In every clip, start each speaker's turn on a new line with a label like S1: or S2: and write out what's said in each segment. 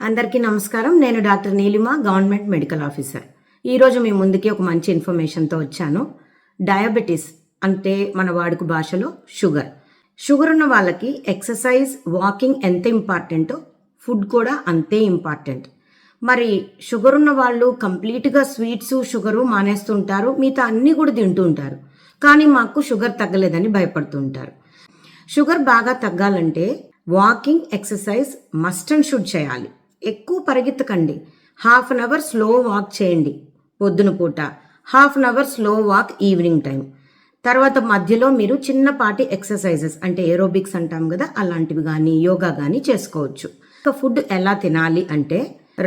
S1: అందరికీ నమస్కారం. నేను doctor Neelima, government medical officer. ఈరోజు మీ ముందుకి ఒక మంచి ఇన్ఫర్మేషన్తో వచ్చాను. డయాబెటీస్ అంటే మన వాడుక భాషలో షుగర్ ఉన్న వాళ్ళకి ఎక్సర్సైజ్, వాకింగ్ ఎంత ఇంపార్టెంటో ఫుడ్ కూడా అంతే ఇంపార్టెంట్. మరి షుగర్ ఉన్న వాళ్ళు కంప్లీట్గా స్వీట్స్, షుగరు మానేస్తుంటారు, మిగతా అన్నీ కూడా తింటూ ఉంటారు. కానీ మాకు షుగర్ తగ్గలేదని భయపడుతుంటారు. షుగర్ బాగా తగ్గాలంటే walking, exercise must and should చేయాలి. ఎక్కువ పరిగెత్తకండి. 1/2 అన్ అవర్ స్లో వాక్ చేయండి పొద్దున పూట, 1/2 an hour slow walk evening time. తర్వాత మధ్యలో మీరు చిన్నపాటి ఎక్సర్సైజెస్ అంటే ఏరోబిక్స్ అంటాం కదా, అలాంటివి కానీ యోగా కానీ చేసుకోవచ్చు. ఫుడ్ ఎలా తినాలి అంటే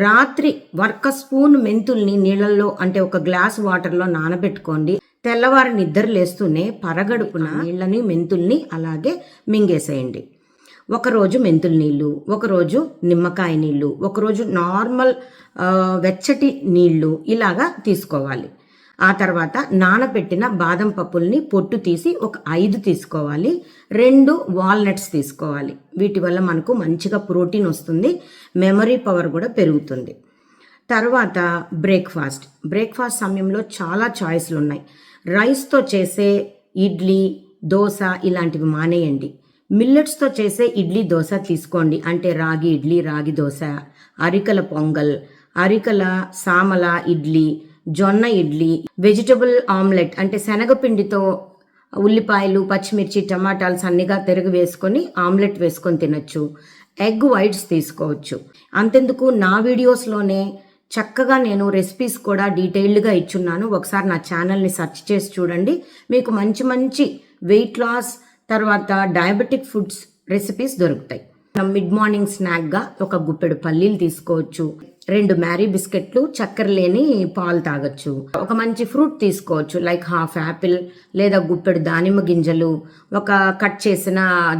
S1: రాత్రి 1 స్పూన్ మెంతుల్ని నీళ్ళల్లో అంటే 1 గ్లాస్ వాటర్లో నానబెట్టుకోండి. తెల్లవారి నిద్ర లేస్తూనే పరగడుపున నీళ్ళని, మెంతుల్ని అలాగే మింగేసేయండి. ఒకరోజు మెంతుల నీళ్ళు, ఒకరోజు నిమ్మకాయ నీళ్ళు, ఒకరోజు నార్మల్ వెచ్చటి నీళ్ళు ఇలాగా తీసుకోవాలి. ఆ తర్వాత నానబెట్టిన బాదం పప్పుల్ని పొట్టు తీసి 5 తీసుకోవాలి. 2 వాల్నట్స్ తీసుకోవాలి. వీటి వల్ల మనకు మంచిగా ప్రోటీన్ వస్తుంది, మెమరీ పవర్ కూడా పెరుగుతుంది. తర్వాత బ్రేక్ఫాస్ట్ సమయంలో చాలా చాయిస్లు ఉన్నాయి. రైస్తో చేసే ఇడ్లీ, దోశ ఇలాంటివి మానేయండి. మిల్లెట్స్తో చేసే ఇడ్లీ, దోశ తీసుకోండి. అంటే రాగి ఇడ్లీ, రాగి దోశ, అరికల పొంగల్, అరికల సామల ఇడ్లీ, జొన్న ఇడ్లీ, వెజిటబుల్ ఆమ్లెట్ అంటే శనగపిండితో ఉల్లిపాయలు, పచ్చిమిర్చి, టమాటాలు సన్నగా తరిగి వేసుకొని ఆమ్లెట్ వేసుకొని తినచ్చు. ఎగ్ వైట్స్ తీసుకోవచ్చు. అంతెందుకు, నా వీడియోస్లోనే చక్కగా నేను రెసిపీస్ కూడా డీటెయిల్డ్గా ఇచ్చున్నాను. ఒకసారి నా ఛానల్ని సెర్చ్ చేసి చూడండి. మీకు మంచి మంచి వెయిట్ లాస్ తర్వాత డయాబెటిక్ ఫుడ్స్ రెసిపీస్ దొరుకుతాయి. మిడ్ మార్నింగ్ స్నాక్గా 1 గుప్పెడు పల్లీలు తీసుకోవచ్చు. 2 మ్యారీ బిస్కెట్లు, చక్కెర లేని పాలు తాగొచ్చు. ఒక మంచి ఫ్రూట్ తీసుకోవచ్చు, లైక్ 1/2 యాపిల్ లేదా గుప్పెడు దానిమ్మ గింజలు, 1 కట్ చేసిన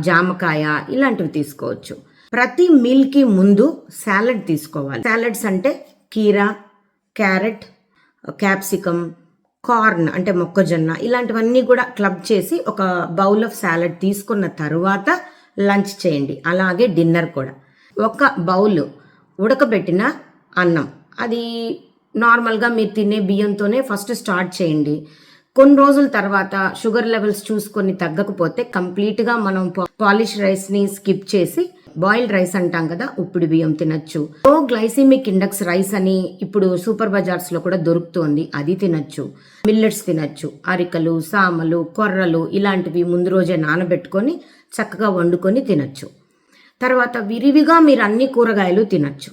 S1: జామకాయ ఇలాంటివి తీసుకోవచ్చు. ప్రతి మీల్కి ముందు సాలడ్ తీసుకోవాలి. సాలడ్స్ అంటే కీరా, క్యారెట్, క్యాప్సికమ్, కార్న్ అంటే మొక్కజొన్న ఇలాంటివన్నీ కూడా క్లబ్ చేసి 1 బౌల్ ఆఫ్ సాలడ్ తీసుకున్న తర్వాత లంచ్ చేయండి. అలాగే డిన్నర్ కూడా 1 బౌల్ ఉడకబెట్టిన అన్నం, అది నార్మల్గా మీరు తినే బియ్యంతోనే ఫస్ట్ స్టార్ట్ చేయండి. కొన్ని రోజుల తర్వాత షుగర్ లెవెల్స్ చూసుకొని తగ్గకపోతే కంప్లీట్గా మనం పాలిష్ రైస్ని స్కిప్ చేసి బాయిల్డ్ రైస్ అంటాం కదా, ఉప్పుడు బియ్యం తినచ్చు. లో గ్లైసిమిక్ ఇండెక్స్ రైస్ అని ఇప్పుడు సూపర్ బజార్స్లో కూడా దొరుకుతోంది, అది తినచ్చు. మిల్లెట్స్ తినచ్చు. అరికలు, సామలు, కొర్రలు ఇలాంటివి ముందు రోజే నానబెట్టుకొని చక్కగా వండుకొని తినచ్చు. తర్వాత విరివిగా మీరు అన్ని కూరగాయలు తినచ్చు.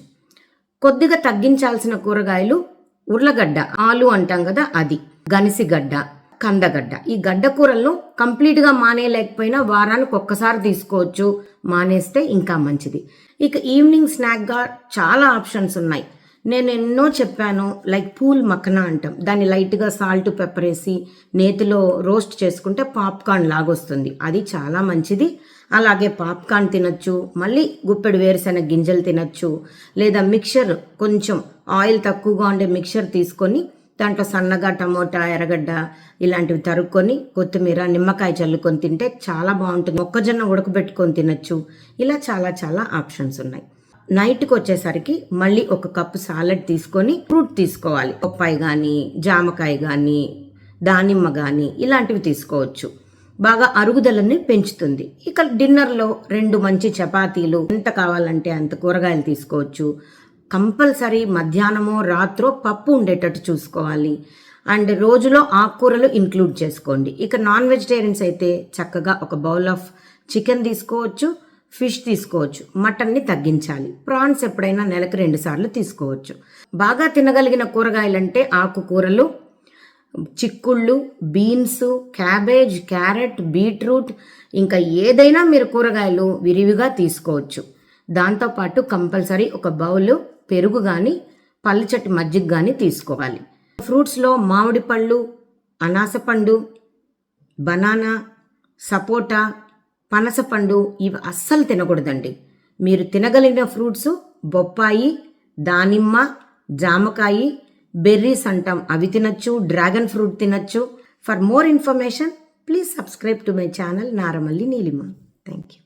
S1: కొద్దిగా తగ్గించాల్సిన కూరగాయలు ఉర్లగడ్డ, ఆలు అంటాం కదా, అది గనిసిగడ్డ, కందగడ్డ. ఈ గడ్డ కూరలను కంప్లీట్గా మానేయలేకపోయినా వారానికి 1సారి తీసుకోవచ్చు. మానేస్తే ఇంకా మంచిది. ఇక ఈవినింగ్ స్నాక్గా చాలా ఆప్షన్స్ ఉన్నాయి. నేను ఎన్నో చెప్పాను, లైక్ పూల్ మక్కన అంటాం. దాన్ని లైట్గా సాల్ట్, పెప్పర్ వేసి నేతిలో రోస్ట్ చేసుకుంటే పాప్కార్న్ లాగొస్తుంది, అది చాలా మంచిది. అలాగే పాప్కార్న్ తినచ్చు. మళ్ళీ గుప్పెడు వేరుశెనగ గింజలు తినచ్చు. లేదా మిక్చర్, కొంచెం ఆయిల్ తక్కువగా ఉండే మిక్చర్ తీసుకొని దాంట్లో సన్నగా టమోటా, ఎర్రగడ్డ ఇలాంటివి తరుక్కొని కొత్తిమీర, నిమ్మకాయ చల్లుకొని తింటే చాలా బాగుంటుంది. మొక్కజొన్న ఉడకబెట్టుకొని తినచ్చు. ఇలా చాలా ఆప్షన్స్ ఉన్నాయి. నైట్కి వచ్చేసరికి మళ్ళీ 1 కప్పు సాలడ్ తీసుకొని ఫ్రూట్ తీసుకోవాలి. బొప్పాయి కానీ, జామకాయ కానీ, దానిమ్మ కానీ ఇలాంటివి తీసుకోవచ్చు. బాగా అరుగుదలని పెంచుతుంది. ఇక డిన్నర్లో 2 మంచి చపాతీలు, ఎంత కావాలంటే అంత కూరగాయలు తీసుకోవచ్చు. కంపల్సరీ మధ్యాహ్నమో రాత్రో పప్పు ఉండేటట్టు చూసుకోవాలి. అండ్ రోజులో ఆకుకూరలు ఇంక్లూడ్ చేసుకోండి. ఇక నాన్ వెజిటేరియన్స్ అయితే చక్కగా 1 బౌల్ ఆఫ్ చికెన్ తీసుకోవచ్చు, ఫిష్ తీసుకోవచ్చు. మటన్ని తగ్గించాలి. ప్రాన్స్ ఎప్పుడైనా నెలకు 2 సార్లు తీసుకోవచ్చు. బాగా తినగలిగిన కూరగాయలంటే ఆకుకూరలు, చిక్కుళ్ళు, బీన్స్, క్యాబేజ్, క్యారెట్, బీట్రూట్, ఇంకా ఏదైనా మీరు కూరగాయలు విరివిగా తీసుకోవచ్చు. దాంతోపాటు కంపల్సరీ 1 బౌలు పెరుగు కానీ, పల్లిచట్టి మజ్జిగ కానీ తీసుకోవాలి. ఫ్రూట్స్లో మామిడి పళ్ళు, అనాసపండు, బనానా, సపోటా, పనసపండు ఇవి అస్సలు తినకూడదండి. మీరు తినగలిగిన ఫ్రూట్స్ బొప్పాయి, దానిమ్మ, జామకాయి, బెర్రీస్ అంటాం, అవి తినచ్చు. డ్రాగన్ ఫ్రూట్ తినచ్చు. For more information please subscribe to my channel Naramalli Neelima. Thank you.